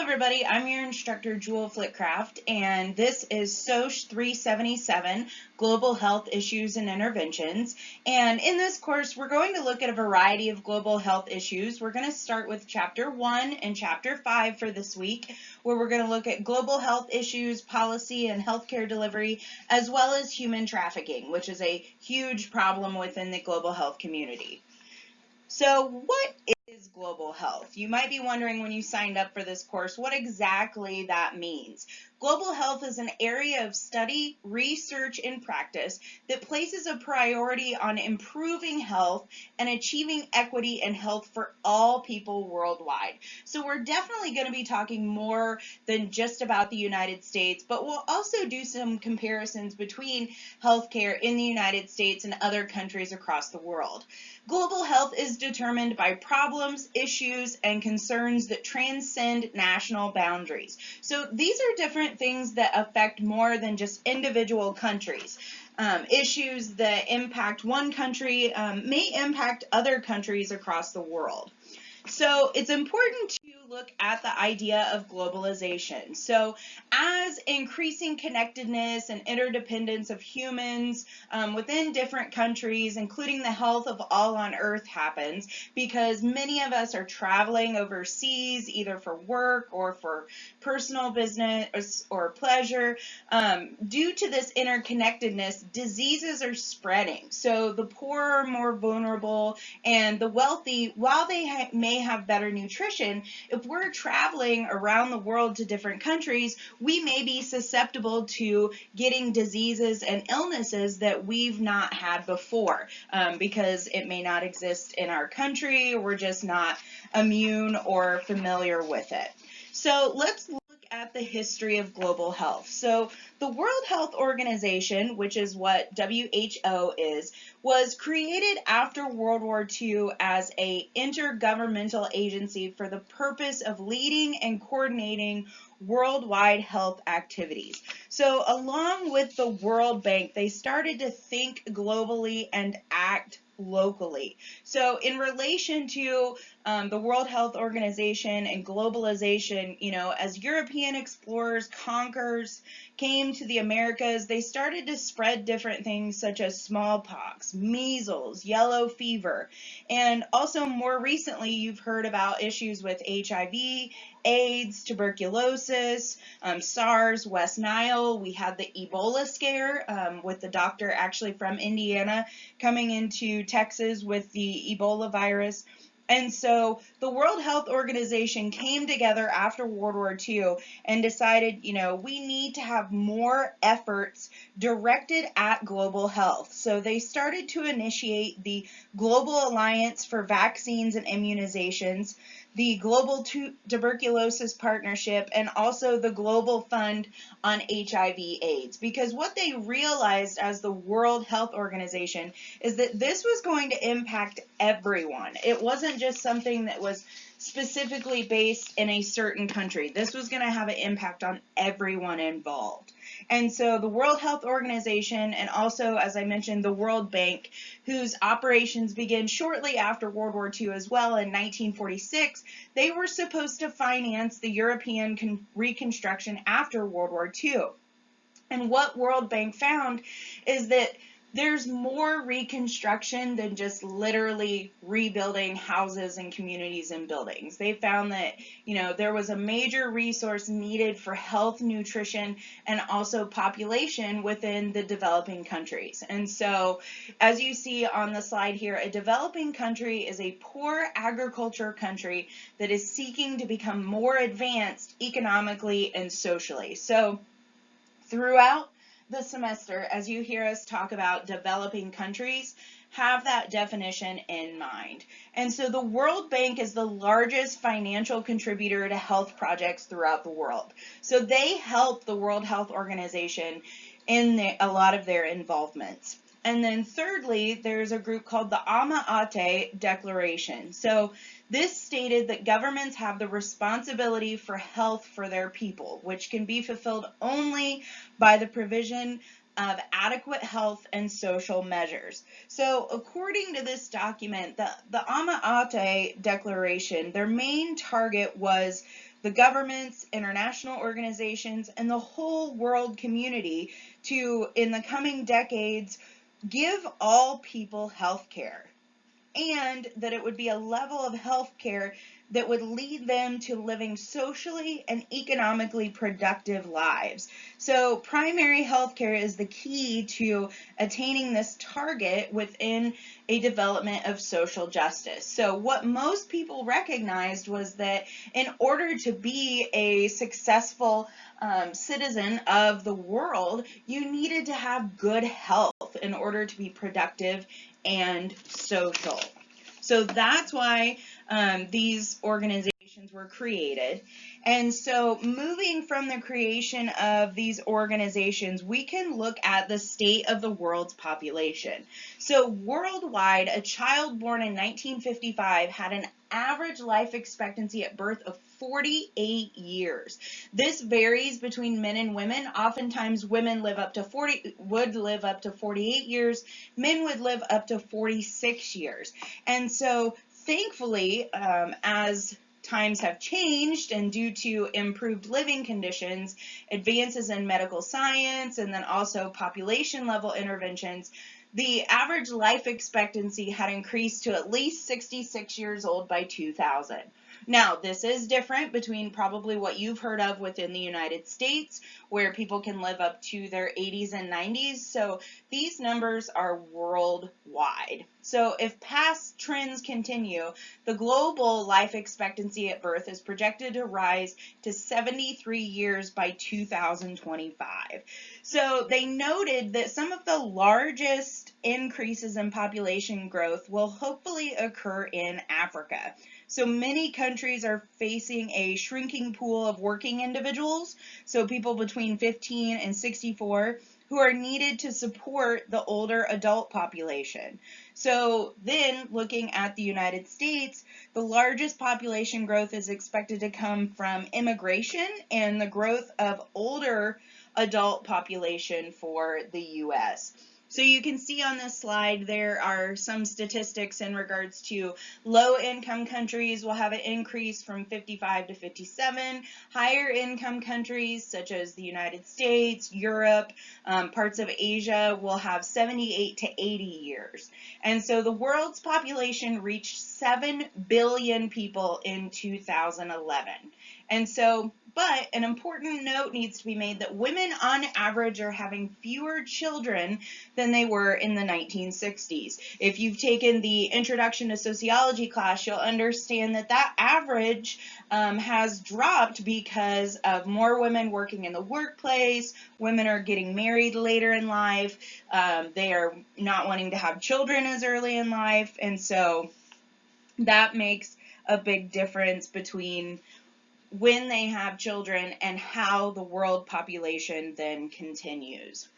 everybody, I'm your instructor Jewel Flitcraft, and this is SOCH 377, Global Health Issues and Interventions. And in this course, we're going to look at a variety of global health issues. We're going to start with Chapter 1 and Chapter 5 for this week, where we're going to look at global health issues, policy, and healthcare delivery, as well as human trafficking, which is a huge problem within the global health community. So what is global health? You might be wondering when you signed up for this course what exactly that means. Global health is an area of study, research, and practice that places a priority on improving health and achieving equity and health for all people worldwide. So we're definitely going to be talking more than just about the United States, but we'll also do some comparisons between healthcare in the United States and other countries across the world. Global health is determined by problems, issues, and concerns that transcend national boundaries. So these are different things that affect more than just individual countries. Issues that impact one country may impact other countries across the world. So it's important to look at the idea of globalization. So as increasing connectedness and interdependence of humans within different countries, including the health of all on earth, happens because many of us are traveling overseas either for work or for personal business or pleasure. Due to this interconnectedness, diseases are spreading. So the poor are more vulnerable, and the wealthy, while they may have better nutrition, if we're traveling around the world to different countries, we may be susceptible to getting diseases and illnesses that we've not had before because it may not exist in our country, or we're just not immune or familiar with it. So let's look at the history of global health. So the World Health Organization, which is what WHO is, was created after World War II as an intergovernmental agency for the purpose of leading and coordinating worldwide health activities. So along with the World Bank, they started to think globally and act locally. So in relation to the World Health Organization and globalization, as European explorers, conquerors came to the Americas, they started to spread different things such as smallpox, measles, yellow fever, and also more recently you've heard about issues with HIV, AIDS, tuberculosis, SARS, West Nile. We had the Ebola scare with the doctor actually from Indiana coming into Texas with the Ebola virus. And so the World Health Organization came together after World War II and decided, we need to have more efforts directed at global health. So they started to initiate the Global Alliance for Vaccines and Immunizations, the Global Tuberculosis Partnership, and also the Global Fund on HIV/AIDS. Because what they realized as the World Health Organization is that this was going to impact everyone. It wasn't just something that was specifically based in a certain country. This was going to have an impact on everyone involved. And so the World Health Organization, and also, as I mentioned, the World Bank, whose operations began shortly after World War II as well in 1946, they were supposed to finance the European reconstruction after World War II. And what World Bank found is that there's more reconstruction than just literally rebuilding houses and communities and buildings. They found that, there was a major resource needed for health, nutrition, and also population within the developing countries. And so, as you see on the slide here, a developing country is a poor agriculture country that is seeking to become more advanced economically and socially. So, throughout the semester, as you hear us talk about developing countries, have that definition in mind. And so the World Bank is the largest financial contributor to health projects throughout the world. So they help the World Health Organization in a lot of their involvements. And then thirdly, there's a group called the Alma-Ate Declaration. So this stated that governments have the responsibility for health for their people, which can be fulfilled only by the provision of adequate health and social measures. So according to this document, the Alma-Ate Declaration, their main target was the governments, international organizations, and the whole world community to, in the coming decades, give all people health care, and that it would be a level of health care that would lead them to living socially and economically productive lives. So primary health care is the key to attaining this target within a development of social justice. So what most people recognized was that in order to be a successful citizen of the world, you needed to have good health in order to be productive and social. So that's why these organizations were created. And so moving from the creation of these organizations, we can look at the state of the world's population. So worldwide, a child born in 1955 had an average life expectancy at birth of 48 years. This varies between men and women. Oftentimes women would live up to 48 years, men would live up to 46 years. And so thankfully, as times have changed and due to improved living conditions, advances in medical science, and then also population level interventions, the average life expectancy had increased to at least 66 years old by 2000. Now, this is different between probably what you've heard of within the United States, where people can live up to their 80s and 90s. So these numbers are worldwide. So if past trends continue, the global life expectancy at birth is projected to rise to 73 years by 2025. So they noted that some of the largest increases in population growth will hopefully occur in Africa. So many countries are facing a shrinking pool of working individuals, so people between 15 and 64, who are needed to support the older adult population. So then, looking at the United States, the largest population growth is expected to come from immigration and the growth of older adult population for the U.S. So you can see on this slide there are some statistics in regards to low-income countries will have an increase from 55 to 57. Higher income countries such as the United States, Europe, parts of Asia will have 78 to 80 years. And so the world's population reached 7 billion people in 2011. And so, but an important note needs to be made that women on average are having fewer children than they were in the 1960s. If you've taken the Introduction to Sociology class, you'll understand that that average has dropped because of more women working in the workplace. Women are getting married later in life. They are not wanting to have children as early in life. And so that makes a big difference between when they have children and how the world population then continues.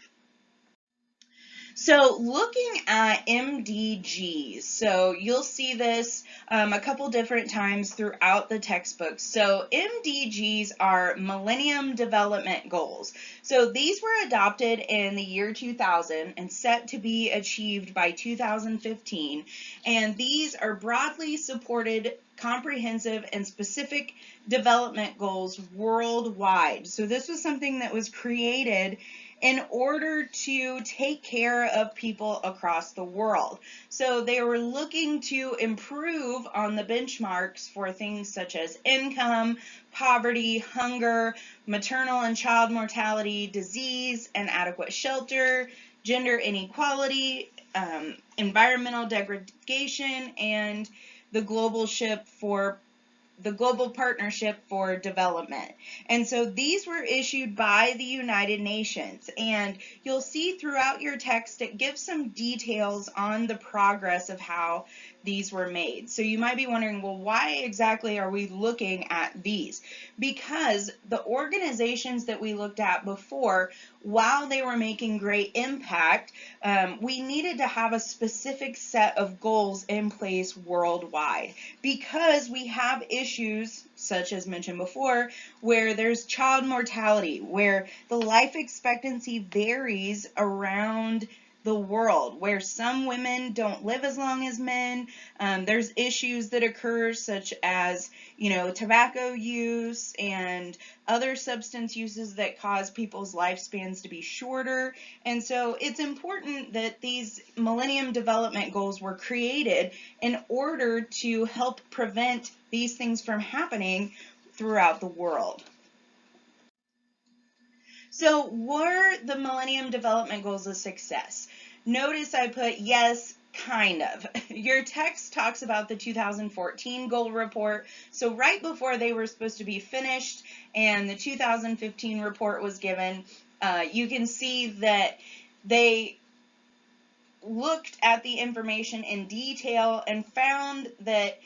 So looking at MDGs, so you'll see this a couple different times throughout the textbooks. So MDGs are Millennium Development Goals. So these were adopted in the year 2000 and set to be achieved by 2015. And these are broadly supported, comprehensive, and specific development goals worldwide. So this was something that was created in order to take care of people across the world. So they were looking to improve on the benchmarks for things such as income, poverty, hunger, maternal and child mortality, disease, and adequate shelter, gender inequality, environmental degradation, and the Global Partnership for Development. And so these were issued by the United Nations, and you'll see throughout your text it gives some details on the progress of how these were made. So you might be wondering, well, why exactly are we looking at these? Because the organizations that we looked at before, while they were making great impact, we needed to have a specific set of goals in place worldwide, because we have issues, such as mentioned before, where there's child mortality, where the life expectancy varies around the world, where some women don't live as long as men. There's issues that occur such as, tobacco use and other substance uses that cause people's lifespans to be shorter. And so it's important that these Millennium Development Goals were created in order to help prevent these things from happening throughout the world. So were the Millennium Development Goals a success? Notice I put yes, kind of. Your text talks about the 2014 goal report. So right before they were supposed to be finished and the 2015 report was given, you can see that they looked at the information in detail and found that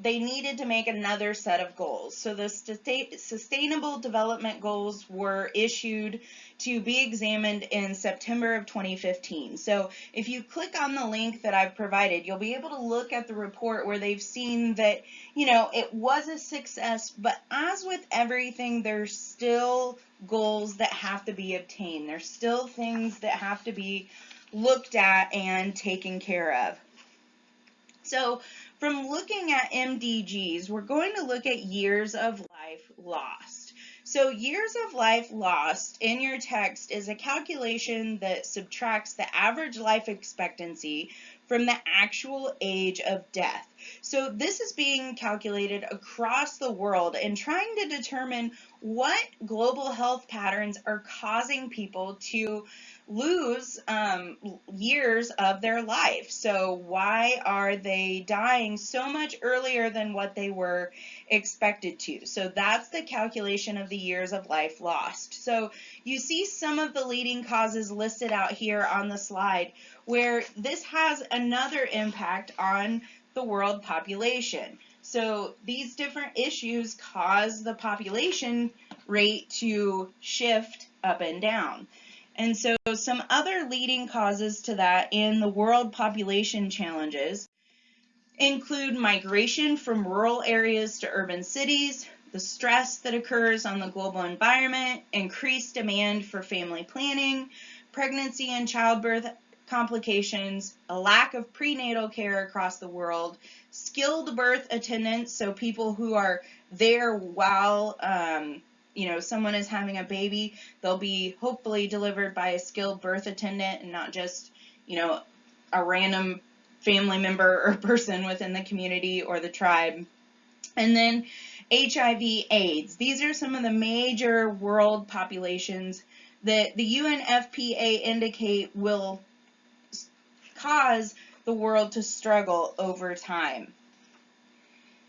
they needed to make another set of goals. So the Sustainable Development Goals were issued to be examined in September of 2015. So if you click on the link that I've provided, you'll be able to look at the report where they've seen that, it was a success, but as with everything, there's still goals that have to be obtained. There's still things that have to be looked at and taken care of. So from looking at MDGs, we're going to look at years of life lost. So years of life lost in your text is a calculation that subtracts the average life expectancy from the actual age of death. So this is being calculated across the world and trying to determine what global health patterns are causing people to lose years of their life. So why are they dying so much earlier than what they were expected to? So that's the calculation of the years of life lost. So you see some of the leading causes listed out here on the slide, where this has another impact on the world population. So these different issues cause the population rate to shift up and down. And so some other leading causes to that in the world population challenges include migration from rural areas to urban cities, the stress that occurs on the global environment, increased demand for family planning, pregnancy and childbirth complications, a lack of prenatal care across the world, skilled birth attendants, so people who are there while someone is having a baby, they'll be hopefully delivered by a skilled birth attendant and not just, a random family member or person within the community or the tribe. And then HIV/AIDS. These are some of the major world populations that the UNFPA indicate will cause the world to struggle over time.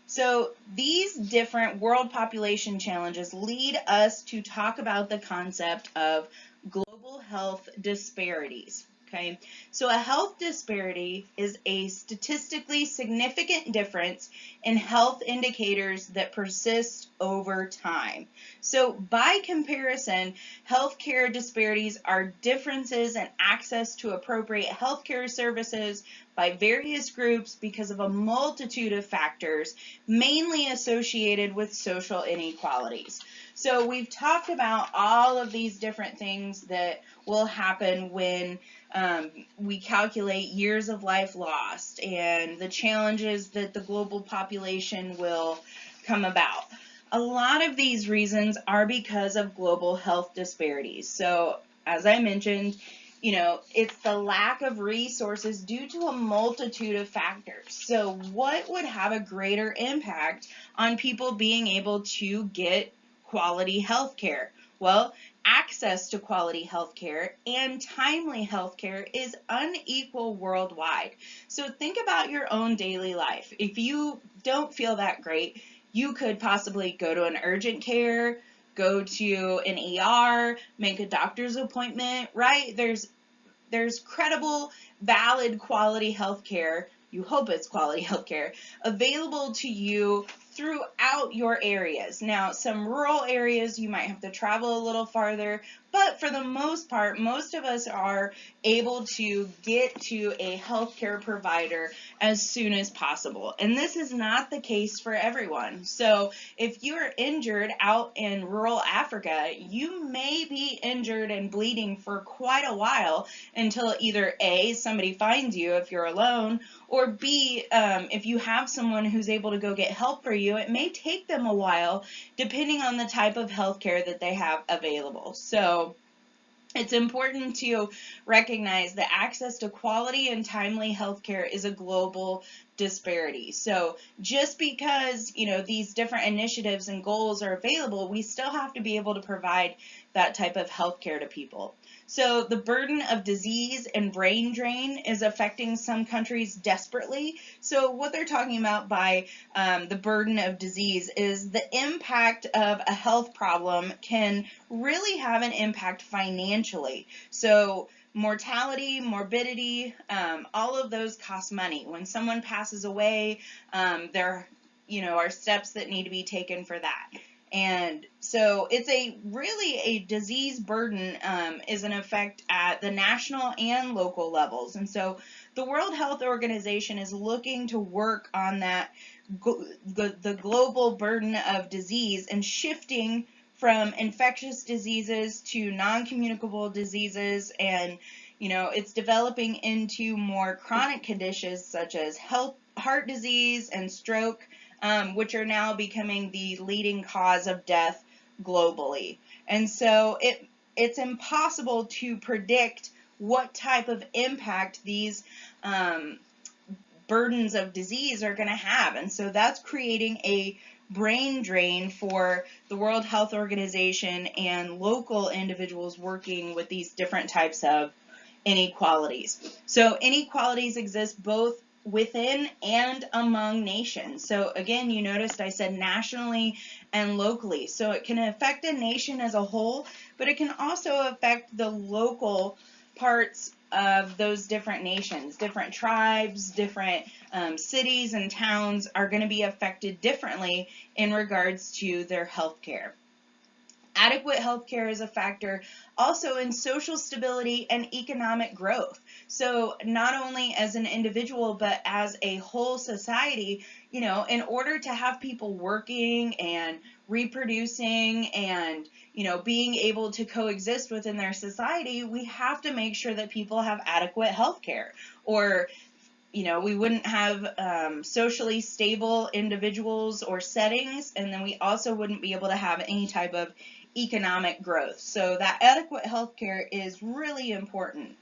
So these different world population challenges lead us to talk about the concept of global health disparities. Okay, so a health disparity is a statistically significant difference in health indicators that persist over time. So by comparison, healthcare disparities are differences in access to appropriate healthcare services by various groups because of a multitude of factors, mainly associated with social inequalities. So we've talked about all of these different things that will happen when we calculate years of life lost and the challenges that the global population will come about. A lot of these reasons are because of global health disparities. So as I mentioned, it's the lack of resources due to a multitude of factors. So what would have a greater impact on people being able to get quality health care? Well, access to quality health care and timely health care is unequal worldwide. So think about your own daily life. If you don't feel that great, you could possibly go to an urgent care, go to an ER, make a doctor's appointment, right? There's credible, valid, quality health care. You hope it's quality health care available to you throughout your areas. Now, some rural areas you might have to travel a little farther, but for the most part, most of us are able to get to a healthcare provider as soon as possible. And this is not the case for everyone. So if you're injured out in rural Africa, you may be injured and bleeding for quite a while until either A, somebody finds you if you're alone, or B, if you have someone who's able to go get help for you, it may take them a while depending on the type of healthcare that they have available. So it's important to recognize that access to quality and timely healthcare is a global disparity. So just because, these different initiatives and goals are available, we still have to be able to provide that type of healthcare to people. So the burden of disease and brain drain is affecting some countries desperately. So what they're talking about by the burden of disease is the impact of a health problem can really have an impact financially. So mortality, morbidity, all of those cost money. When someone passes away, there are steps that need to be taken for that. And so it's really a disease burden is an effect at the national and local levels. And so the World Health Organization is looking to work on that, the global burden of disease, and shifting from infectious diseases to non-communicable diseases, and it's developing into more chronic conditions such as heart disease and stroke, which are now becoming the leading cause of death globally. And so it's impossible to predict what type of impact these burdens of disease are going to have. And so that's creating a brain drain for the World Health Organization and local individuals working with these different types of inequalities. So inequalities exist both within and among nations. So again, you noticed I said nationally and locally. So it can affect a nation as a whole, but it can also affect the local parts of those different nations. Different tribes, different cities and towns are going to be affected differently in regards to their health care. Adequate health care is a factor also in social stability and economic growth. So not only as an individual, but as a whole society, in order to have people working and reproducing and, being able to coexist within their society, we have to make sure that people have adequate health care, or we wouldn't have socially stable individuals or settings, and then we also wouldn't be able to have any type of economic growth. So that adequate health care is really important.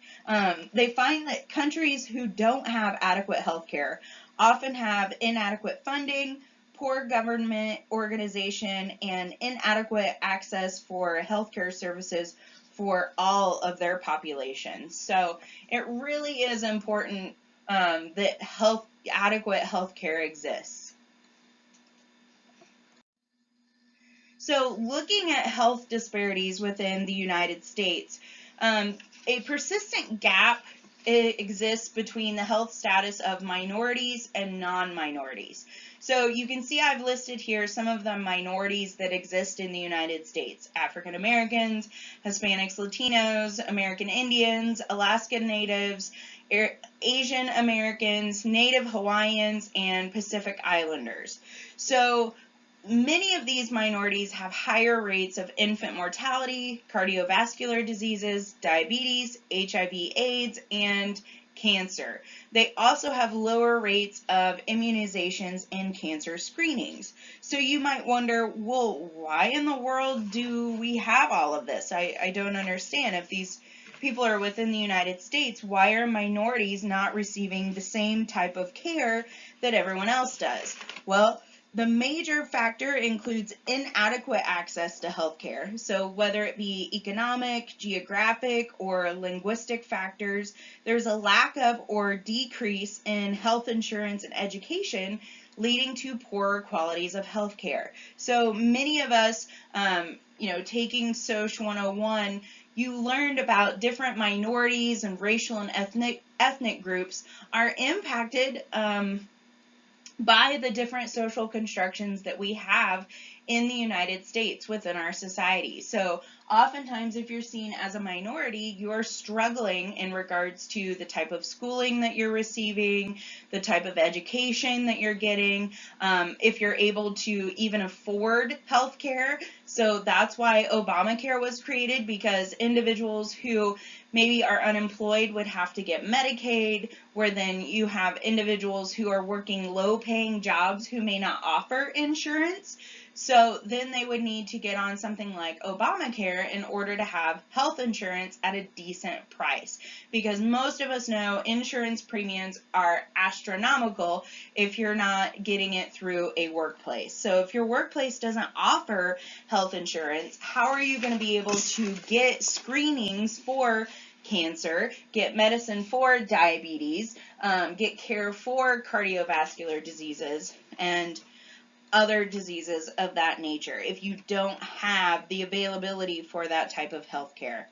They find that countries who don't have adequate health care often have inadequate funding, poor government organization, and inadequate access for healthcare services for all of their populations. So it really is important that adequate health care exists. So looking at health disparities within the United States, a persistent gap exists between the health status of minorities and non-minorities. So you can see I've listed here some of the minorities that exist in the United States: African Americans, Hispanics, Latinos, American Indians, Alaskan Natives, Asian Americans, Native Hawaiians, and Pacific Islanders. So many of these minorities have higher rates of infant mortality, cardiovascular diseases, diabetes, HIV/AIDS, and cancer. They also have lower rates of immunizations and cancer screenings. So you might wonder, well, why in the world do we have all of this? I don't understand. If these people are within the United States, why are minorities not receiving the same type of care that everyone else does? Well, the major factor includes inadequate access to health care. So whether it be economic, geographic, or linguistic factors, there's a lack of or decrease in health insurance and education, leading to poorer qualities of health care. So many of us, taking SOCH 101, you learned about different minorities and racial and ethnic groups are impacted by the different social constructions that we have in the United States within our society. So oftentimes if you're seen as a minority, you're struggling in regards to the type of schooling that you're receiving, the type of education that you're getting, if you're able to even afford health care. So that's why Obamacare was created, because individuals who maybe are unemployed would have to get Medicaid, where then you have individuals who are working low-paying jobs who may not offer insurance. So then they would need to get on something like Obamacare in order to have health insurance at a decent price. Because most of us know insurance premiums are astronomical if you're not getting it through a workplace. So if your workplace doesn't offer health insurance, how are you going to be able to get screenings for cancer, get medicine for diabetes, get care for cardiovascular diseases, and other diseases of that nature if you don't have the availability for that type of health care?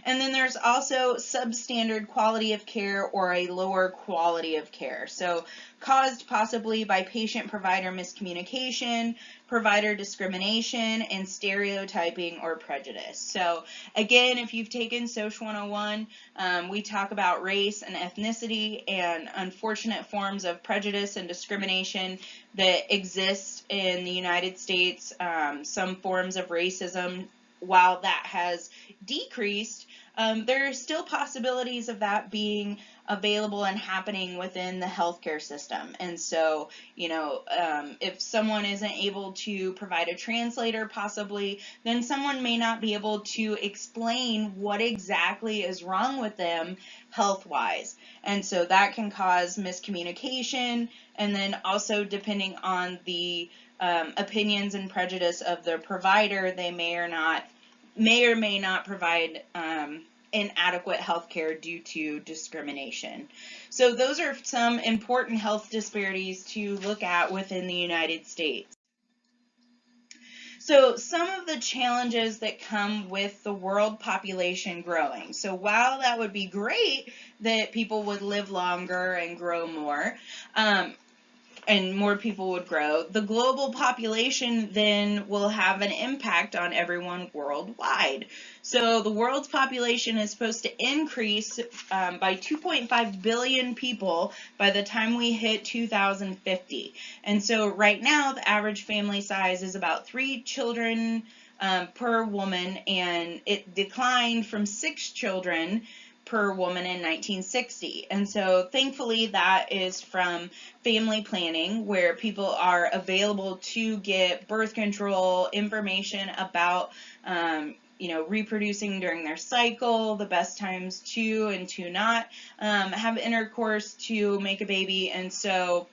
And then there's also substandard quality of care, or a lower quality of care. So caused possibly by patient-provider miscommunication, provider discrimination, and stereotyping or prejudice. So again, if you've taken Social 101, we talk about race and ethnicity and unfortunate forms of prejudice and discrimination that exist in the United States. Some forms of racism, while that has decreased, there are still possibilities of that being available and happening within the healthcare system. And so, if someone isn't able to provide a translator possibly, then someone may not be able to explain what exactly is wrong with them health-wise. And so that can cause miscommunication, and then also depending on the opinions and prejudice of the provider, they may or may not provide inadequate health care due to discrimination. So those are some important health disparities to look at within the United States. So some of the challenges that come with the world population growing. So while that would be great that people would live longer and grow more, and more people would grow, the global population then will have an impact on everyone worldwide. So the world's population is supposed to increase by 2.5 billion people by the time we hit 2050. And so right now, the average family size is about 3 children per woman, and it declined from 6 children per woman in 1960. And so thankfully that is from family planning, where people are available to get birth control information about reproducing during their cycle, the best times to and to not have intercourse to make a baby. And so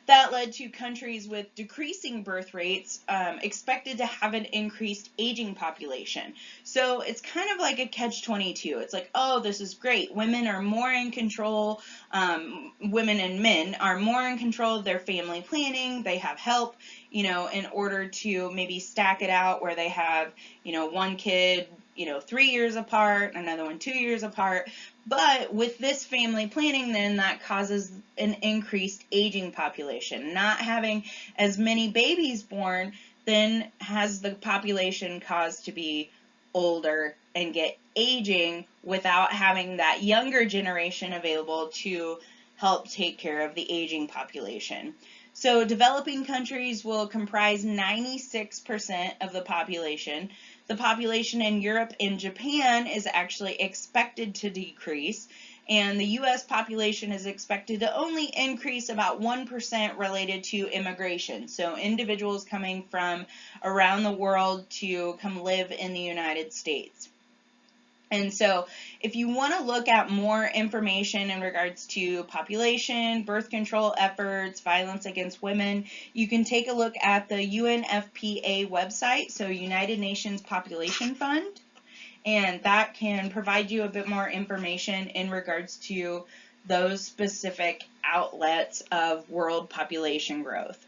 that led to countries with decreasing birth rates expected to have an increased aging population. So it's kind of like a catch-22. It's like, oh, this is great. Women are more in control. Women and men are more in control of their family planning. They have help, in order to maybe stack it out where they have, one kid, 3 years apart, another one 2 years apart. But with this family planning, then that causes an increased aging population. Not having as many babies born then has the population caused to be older and get aging without having that younger generation available to help take care of the aging population. So developing countries will comprise 96% of the population. The population in Europe and Japan is actually expected to decrease, and the U.S. population is expected to only increase about 1% related to immigration. So individuals coming from around the world to come live in the United States. And so if you want to look at more information in regards to population, birth control efforts, violence against women, you can take a look at the UNFPA website, so United Nations Population Fund, and that can provide you a bit more information in regards to those specific outlets of world population growth.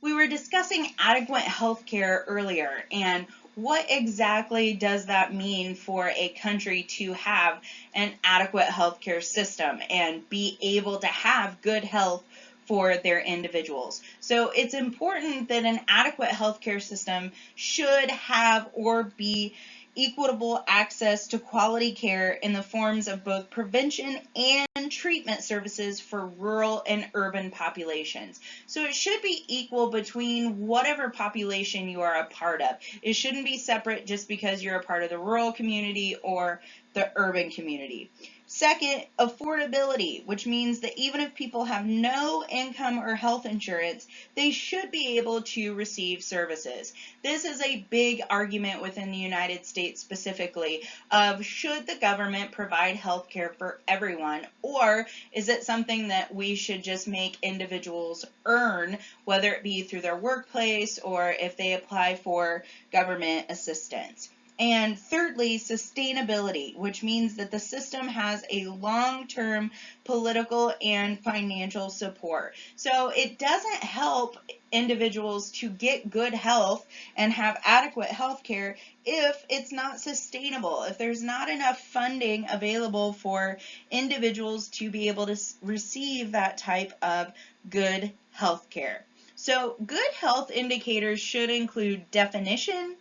We were discussing adequate health care earlier, and what exactly does that mean for a country to have an adequate healthcare system and be able to have good health for their individuals? So it's important that an adequate healthcare system should have or be equitable access to quality care in the forms of both prevention and treatment services for rural and urban populations. So it should be equal between whatever population you are a part of. It shouldn't be separate just because you're a part of the rural community or the urban community. Second, affordability, which means that even if people have no income or health insurance, they should be able to receive services. This is a big argument within the United States specifically of should the government provide health care for everyone, or is it something that we should just make individuals earn, whether it be through their workplace or if they apply for government assistance? And thirdly, sustainability, which means that the system has a long-term political and financial support. So it doesn't help individuals to get good health and have adequate health care if it's not sustainable, if there's not enough funding available for individuals to be able to receive that type of good health care. So good health indicators should include definition,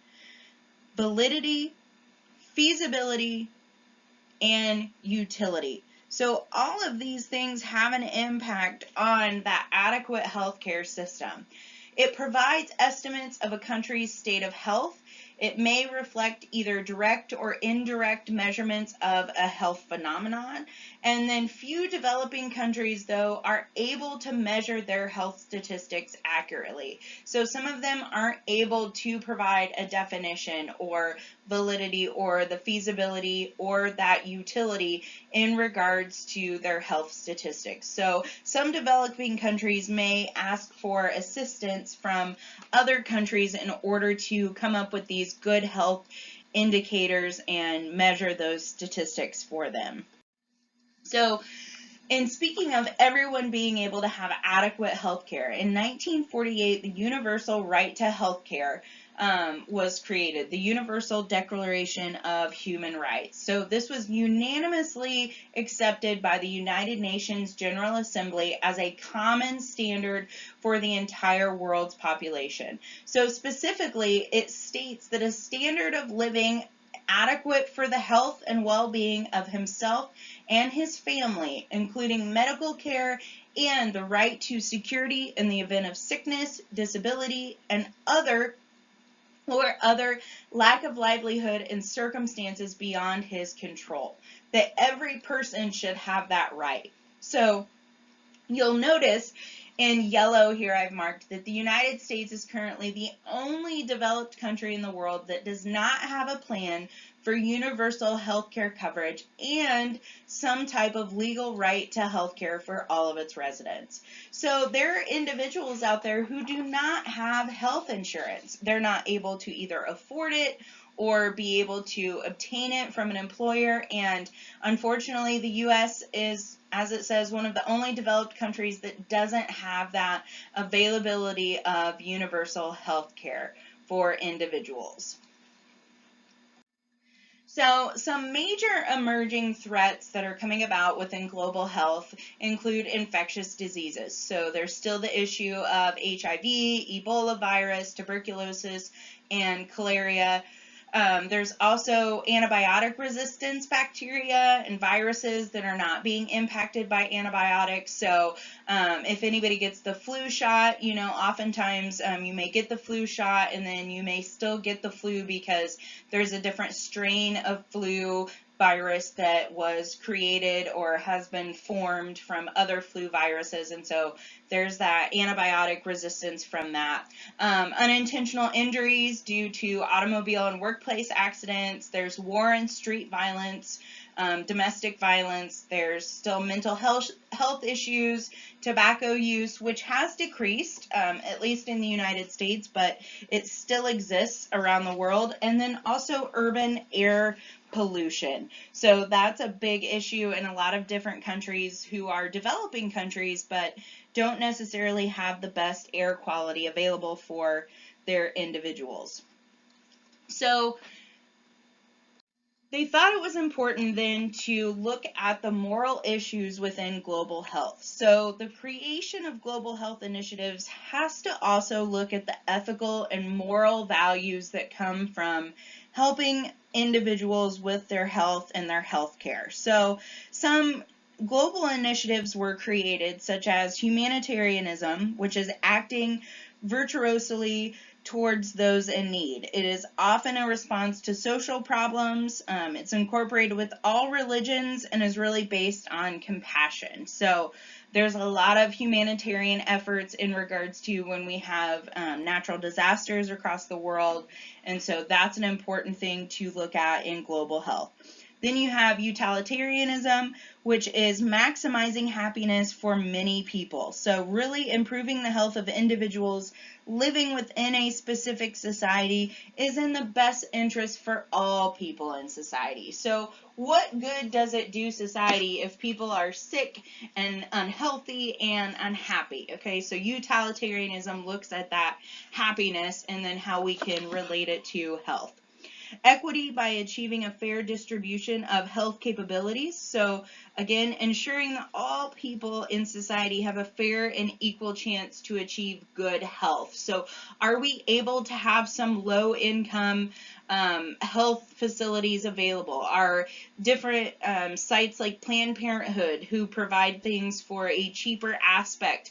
validity, feasibility, and utility. So all of these things have an impact on that adequate healthcare system. It provides estimates of a country's state of health. It may reflect either direct or indirect measurements of a health phenomenon. And then few developing countries, though, are able to measure their health statistics accurately. So some of them aren't able to provide a definition or validity or the feasibility or that utility in regards to their health statistics. So some developing countries may ask for assistance from other countries in order to come up with these good health indicators and measure those statistics for them. So, and speaking of everyone being able to have adequate health care, in 1948, the Universal Right to Health Care was created, the Universal Declaration of Human Rights. So this was unanimously accepted by the United Nations General Assembly as a common standard for the entire world's population. So specifically, it states that a standard of living adequate for the health and well-being of himself and his family, including medical care and the right to security in the event of sickness, disability, and other lack of livelihood in circumstances beyond his control. That every person should have that right. So you'll notice in yellow here I've marked that the United States is currently the only developed country in the world that does not have a plan for universal health care coverage and some type of legal right to health care for all of its residents. So there are individuals out there who do not have health insurance. They're not able to either afford it or be able to obtain it from an employer, and unfortunately the U.S. is, as it says, one of the only developed countries that doesn't have that availability of universal health care for individuals. So some major emerging threats that are coming about within global health include infectious diseases. So there's still the issue of HIV, Ebola virus, tuberculosis, and malaria. There's also antibiotic resistance bacteria and viruses that are not being impacted by antibiotics. So if anybody gets the flu shot, you know, oftentimes you may get the flu shot and then you may still get the flu because there's a different strain of flu virus that was created or has been formed from other flu viruses, and so there's that antibiotic resistance from that. Unintentional injuries due to automobile and workplace accidents, there's war and street violence, domestic violence, there's still mental health issues, tobacco use, which has decreased, at least in the United States, but it still exists around the world, and then also urban air pollution. So that's a big issue in a lot of different countries who are developing countries but don't necessarily have the best air quality available for their individuals. So they thought it was important then to look at the moral issues within global health. So the creation of global health initiatives has to also look at the ethical and moral values that come from helping individuals with their health and their health care. So some global initiatives were created, such as humanitarianism, which is acting virtuosely towards those in need. It is often a response to social problems. It's incorporated with all religions and is really based on compassion. So there's a lot of humanitarian efforts in regards to when we have natural disasters across the world, and so that's an important thing to look at in global health. Then you have utilitarianism, which is maximizing happiness for many people. So really improving the health of individuals living within a specific society is in the best interest for all people in society. So what good does it do society if people are sick and unhealthy and unhappy? Okay, so utilitarianism looks at that happiness and then how we can relate it to health. Equity by achieving a fair distribution of health capabilities. So again, ensuring that all people in society have a fair and equal chance to achieve good health. So are we able to have some low income health facilities available? Are different sites like Planned Parenthood, who provide things for a cheaper aspect,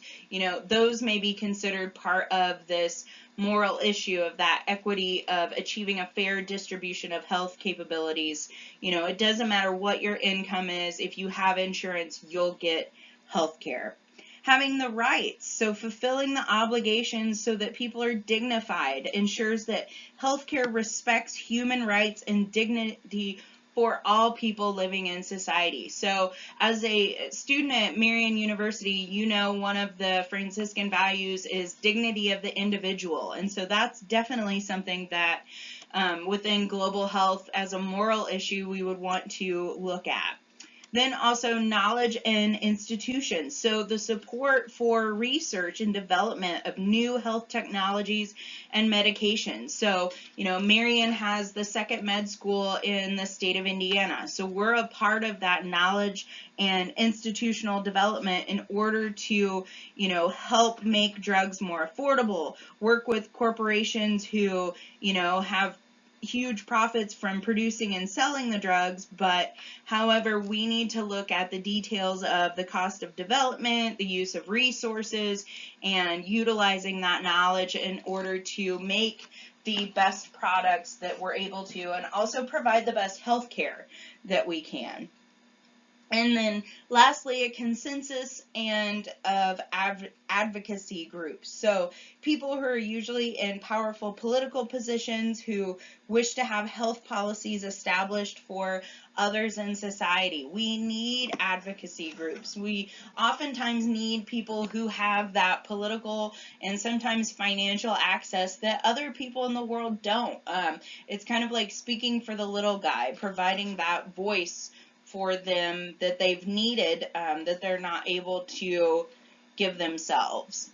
those may be considered part of this moral issue of that equity of achieving a fair distribution of health capabilities. It doesn't matter what your income is. If you have insurance, you'll get health care. Having the rights, so fulfilling the obligations so that people are dignified, ensures that healthcare respects human rights and dignity for all people living in society. So as a student at Marian University, one of the Franciscan values is dignity of the individual. And so that's definitely something that within global health as a moral issue we would want to look at. Then also knowledge and institutions. So the support for research and development of new health technologies and medications. So, Marian has the second med school in the state of Indiana. So we're a part of that knowledge and institutional development in order to, help make drugs more affordable, work with corporations who, have huge profits from producing and selling the drugs, but however, we need to look at the details of the cost of development, the use of resources, and utilizing that knowledge in order to make the best products that we're able to, and also provide the best health care that we can. And then lastly, a consensus and of advocacy groups. So people who are usually in powerful political positions who wish to have health policies established for others in society. We need advocacy groups. We oftentimes need people who have that political and sometimes financial access that other people in the world don't. It's kind of like speaking for the little guy, providing that voice for them that they've needed, that they're not able to give themselves.